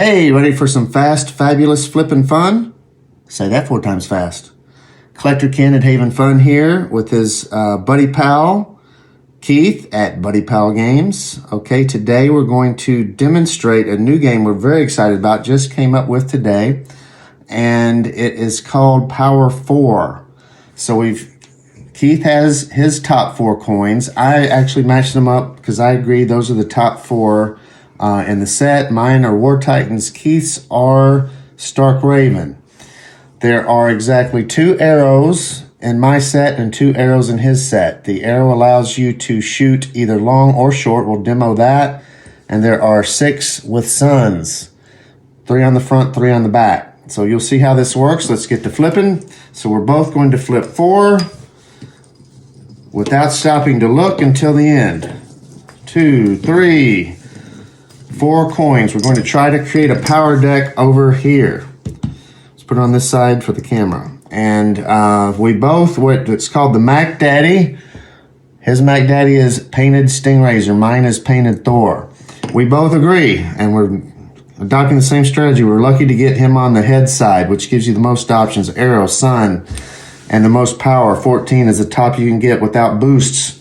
Hey, ready for some fast, fabulous flipping fun? Say that 4 times fast. Collector Ken at Haven Fun here with his buddy pal, Keith at Buddy Pal Games. Okay, today we're going to demonstrate a new game we're very excited about, just came up with today, and it is called Power 4. So Keith has his top 4 coins. I actually matched them up because I agree those are the top 4 in the set. Mine are War Titans. Keith's are Stark Raven. There are exactly 2 arrows in my set and 2 arrows in his set. The arrow allows you to shoot either long or short. We'll demo that. And there are 6 with suns. 3 on the front, 3 on the back. So you'll see how this works. Let's get to flipping. So we're both going to flip 4 without stopping to look until the end. 2, 3, 4 coins. We're going to try to create a power deck over here. Let's put it on this side for the camera. And we both, it's called the Mac Daddy. His Mac Daddy is painted Stingraiser. Mine is painted Thor. We both agree, and we're adopting the same strategy. We're lucky to get him on the head side, which gives you the most options. Arrow, sun, and the most power. 14 is the top you can get without boosts.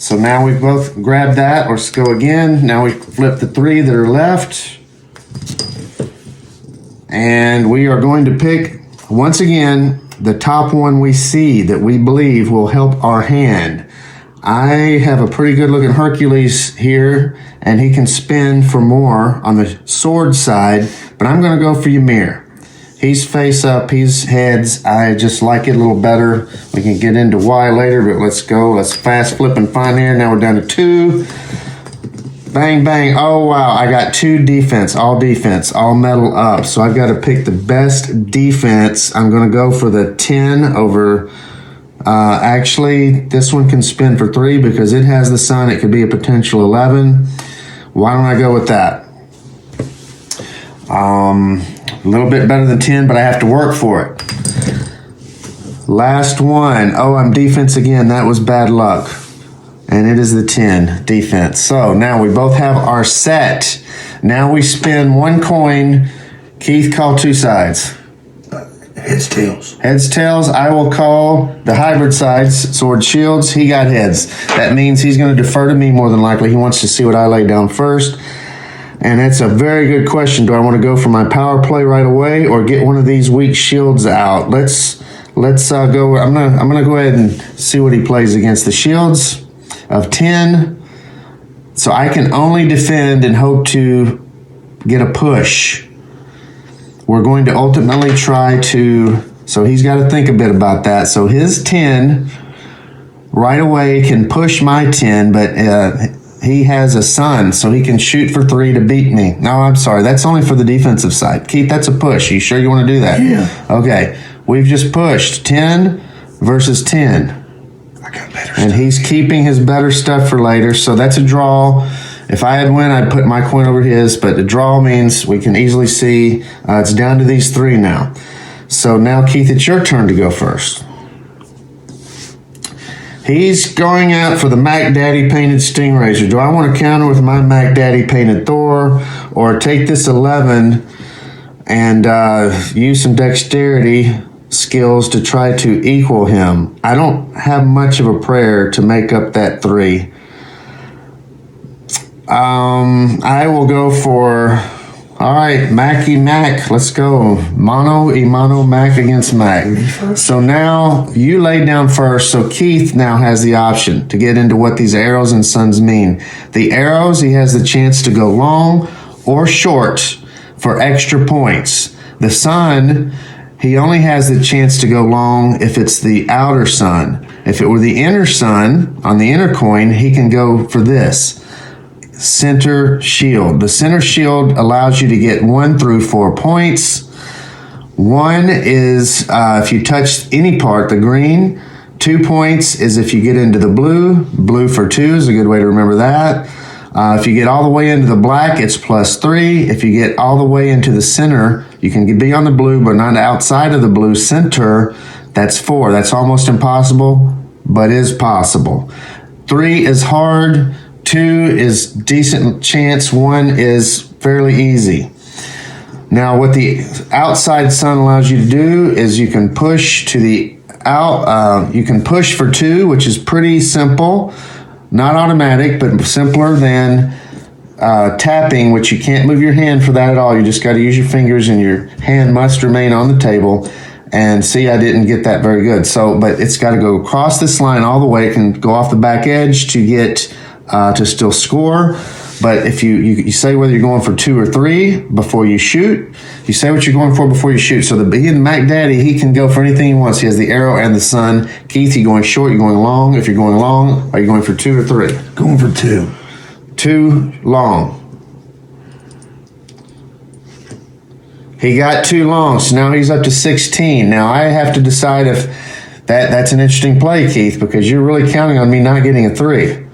So now we've both grabbed that. Let's go again. Now we flip the 3 that are left. And we are going to pick, once again, the top one we see that we believe will help our hand. I have a pretty good looking Hercules here, and he can spin for more on the sword side, but I'm going to go for Ymir. He's face up, he's heads. I just like it a little better. We can get into why later, but let's go. Let's fast flip and find here. Now we're down to 2. Bang, bang. Oh, wow. I got 2 defense, all metal up. So I've got to pick the best defense. I'm going to go for the 10 over... actually, this one can spin for 3 because it has the sun. It could be a potential 11. Why don't I go with that? A little bit better than 10, but I have to work for it. Last one. Oh, I'm defense again. That was bad luck. And it is the 10 defense. So now we both have our set. Now we spin 1 coin. Keith, call 2 sides. Heads, tails. Heads, tails. I will call the hybrid sides. Sword, shields. He got heads. That means he's going to defer to me more than likely. He wants to see what I lay down first. And that's a very good question. Do I want to go for my power play right away or get one of these weak shields out? Let's go. I'm gonna go ahead and see what he plays against the shields of 10. So I can only defend and hope to get a push. We're going to ultimately try to. So he's got to think a bit about that. So his 10 right away can push my 10, but. He has a sun, so he can shoot for 3 to beat me. No, I'm sorry. That's only for the defensive side. Keith, that's a push. You sure you want to do that? Yeah. Okay. We've just pushed 10 versus 10. I got better and stuff. He's keeping his better stuff for later, so that's a draw. If I had win, I'd put my coin over his, but the draw means we can easily see it's down to these 3 now. So now, Keith, it's your turn to go first. He's going out for the Mac Daddy painted Stingraiser. Do I want to counter with my Mac Daddy painted Thor or take this 11 and use some dexterity skills to try to equal him? I don't have much of a prayer to make up that 3. I will go for... All right, Mac-y Mac, let's go. Mono Mac against Mac. So now you lay down first, so Keith now has the option to get into what these arrows and suns mean. The arrows, he has the chance to go long or short for extra points. The sun, he only has the chance to go long if it's the outer sun. If it were the inner sun on the inner coin, he can go for this. Center shield. The center shield allows you to get 1 through 4 points. 1 is if you touch any part, the green. 2 points is if you get into the blue. Blue for 2 is a good way to remember that. If you get all the way into the black, it's +3. If you get all the way into the center, you can be on the blue, but not outside of the blue center. That's 4. That's almost impossible, but is possible. 3 is hard. 2 is decent chance. 1 is fairly easy. Now, what the outside sun allows you to do is you can push to the you can push for 2, which is pretty simple, not automatic, but simpler than tapping, which you can't move your hand for that at all. You just got to use your fingers, and your hand must remain on the table. And see, I didn't get that very good. So, but it's got to go across this line all the way. It can go off the back edge to get to still score. But if you say whether you're going for 2 or 3 before you shoot, you say what you're going for before you shoot. So he and Mac Daddy, he can go for anything he wants. He has the arrow and the sun. Keith, you going short, you're going long. If you're going long, are you going for 2 or 3? Going for 2. 2 long. He got 2 long, so now he's up to 16. Now I have to decide if that's an interesting play, Keith, because you're really counting on me not getting a 3.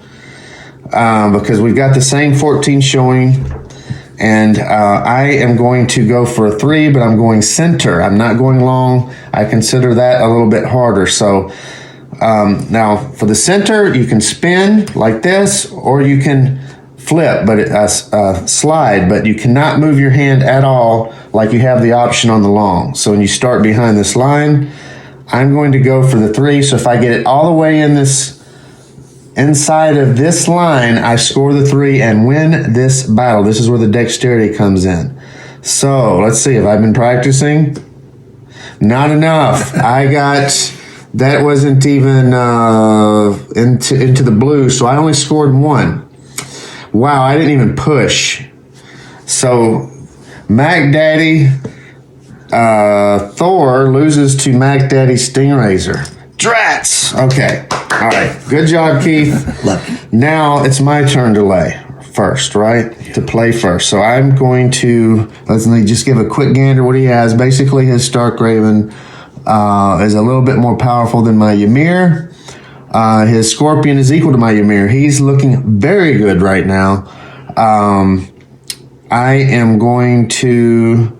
Because we've got the same 14 showing, and I am going to go for a 3, but I'm going center. I'm not going long. I consider that a little bit harder. So now for the center, you can spin like this, or you can flip, but slide, but you cannot move your hand at all like you have the option on the long. So when you start behind this line, I'm going to go for the 3. So if I get it all the way in this inside of this line, I score the 3 and win this battle. This is where the dexterity comes in. So let's see, have I been practicing? Not enough. That wasn't even into the blue, so I only scored 1. Wow, I didn't even push. So Mac Daddy Thor loses to Mac Daddy Stingraiser. Drats! Okay. All right. Good job, Keith. Lucky. Now it's my turn to lay first, right? To play first. So I'm going to, let's just give a quick gander what he has. Basically, his Stark Raven is a little bit more powerful than my Ymir. His Scorpion is equal to my Ymir. He's looking very good right now. I am going to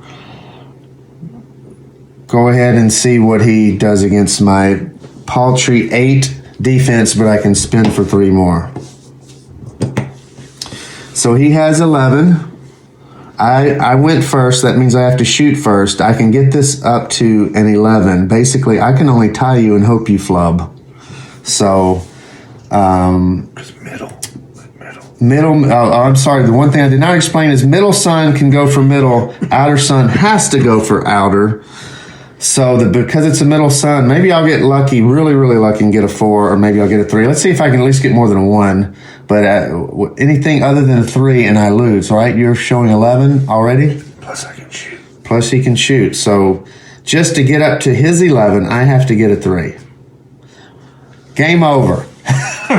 go ahead and see what he does against my paltry 8 defense, but I can spin for 3 more. So he has 11. I went first. That means I have to shoot first. I can get this up to an 11. Basically, I can only tie you and hope you flub. So, middle. I'm sorry. The one thing I did not explain is middle sun can go for middle. Outer sun has to go for outer. So because it's a middle sun, maybe I'll get lucky, really, really lucky, and get a 4, or maybe I'll get a 3. Let's see if I can at least get more than a 1. But anything other than a 3 and I lose, right? You're showing 11 already? Plus I can shoot. Plus he can shoot. So just to get up to his 11, I have to get a 3. Game over. All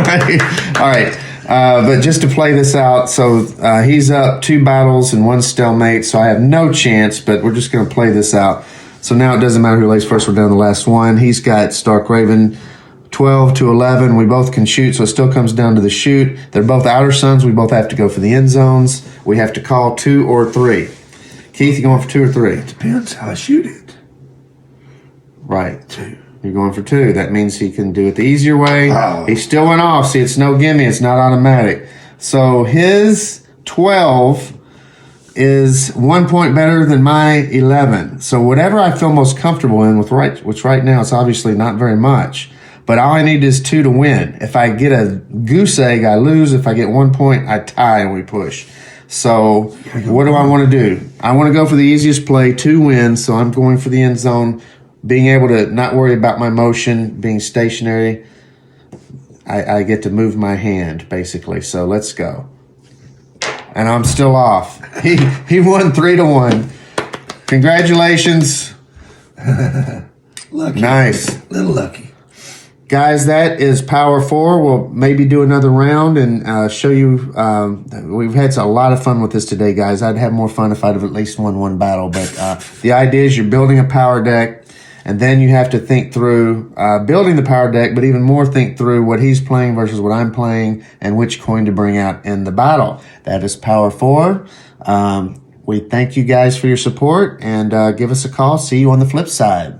right. But just to play this out, so he's up 2 battles and 1 stalemate, so I have no chance, but we're just going to play this out. So now it doesn't matter who lays first. We're down to the last one. He's got Stark Raven 12 to 11. We both can shoot, so it still comes down to the shoot. They're both outer suns. We both have to go for the end zones. We have to call 2 or 3. Keith, you going for 2 or 3? Depends how I shoot it. Right. 2. You're going for 2. That means he can do it the easier way. Oh. He still went off. See, it's no gimme. It's not automatic. So his 12 is 1 point better than my 11. So whatever I feel most comfortable in, which right now it's obviously not very much, but all I need is 2 to win. If I get a goose egg, I lose. If I get 1 point, I tie and we push. So what do I want to do? I want to go for the easiest play, 2 wins. So I'm going for the end zone, being able to not worry about my motion, being stationary. I get to move my hand, basically. So let's go. And I'm still off. He won 3 to 1. Congratulations. Lucky. Nice. Little lucky. Guys, that is Power 4. We'll maybe do another round and show you. We've had a lot of fun with this today, guys. I'd have more fun if I'd have at least won 1 battle. But the idea is you're building a power deck, and then you have to think through building the power deck, but even more think through what he's playing versus what I'm playing and which coin to bring out in the battle. That is Power 4. We thank you guys for your support, and give us a call. See you on the flip side.